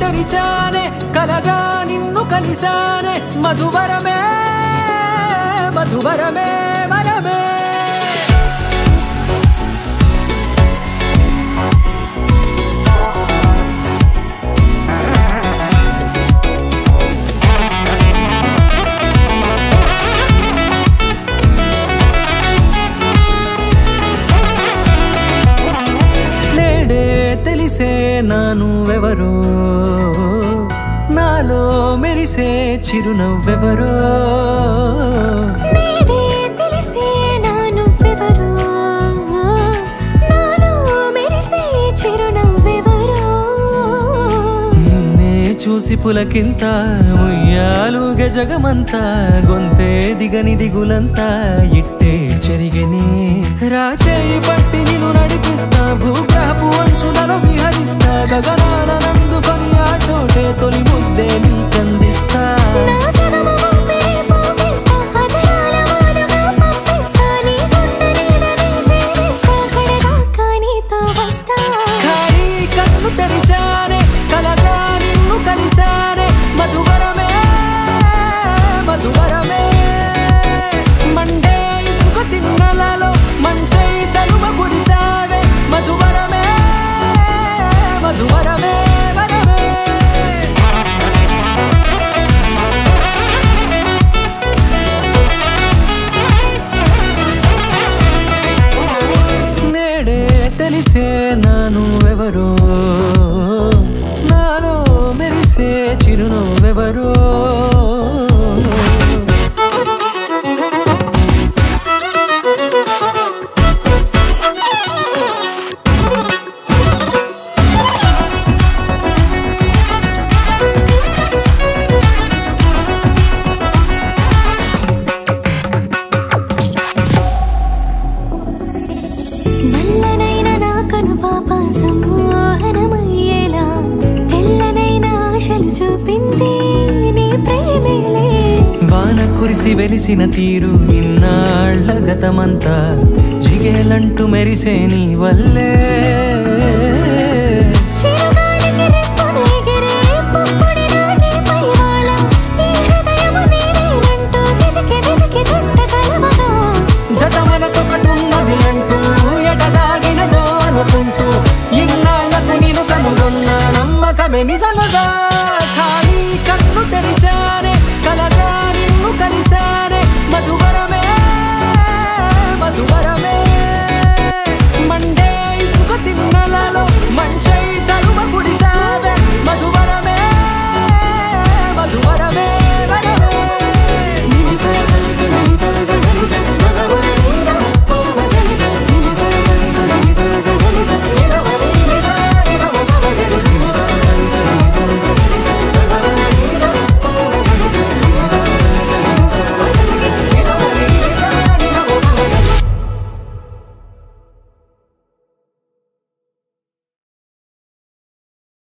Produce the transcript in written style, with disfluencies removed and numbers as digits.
తెరిచానే కలగా నిన్ను కలిసానే మధువరమే మధువరమే వరమే తెలిసే నానువెవరో నాలో మెరిసే చిరునవ్వెవరో నేడే తెలిసే నానువెవరో నాలో మెరిసే చిరునవ్వెవరో నిన్నే చూసి పులకింత ఉయ్యాలుగే జగమంతా గొంతే దిగని దిగులంతా ఇట్టే చెరిగెనే రాచేయి పట్టి నిన్ను నడిపిస్తా భూగ్రహపు అంచులలో విహరిస్తా గగనాల నందుకొని ఆ చోటే తొలి ముద్దే నీకందిస్తా నా సగము ఊపిరి పోగిస్తా అధరాల వానగా పంపిస్తా నీ గుండె నీడనే చేరిస్తా కడదాకా నీతో వస్తా ఖాళీ కన్ను తెరిచానే కలగా నిన్ను కలిసానే మధువరమే మధువరమే మండే ఇసుక తిన్నలలో మంచై చలువ కురిసావే మధువరమే మధువరమే వరమే నేడే తెలిసే నానువెవరో నాలో మెరిసే చిరునవ్వెవరో నల్లనైన నా కనుపాప సమ్మోహనమయ్యేలా తెల్లనైన ఆశలు చూపింది నీ ప్రేమేలే వాన కురిసి వెలిసిన తీరు ఇన్నాళ్ల గతమంతా జిగేలంటూ మెరిసే నీ వల్లే చిరుగాలికి రెప్పున ఎగిరే పుప్పొడిగా నీపై వాల ఈ హృదయము నీదేనంటూ వెతికి వెతికి చుట్ట కలవగా జత మనసొకటున్నది అంటూ ఎటదాగినదో అనుకుంటూ ఇన్నాళ్లకు నేను కనుగొన్న నమ్మకమే నిజముగా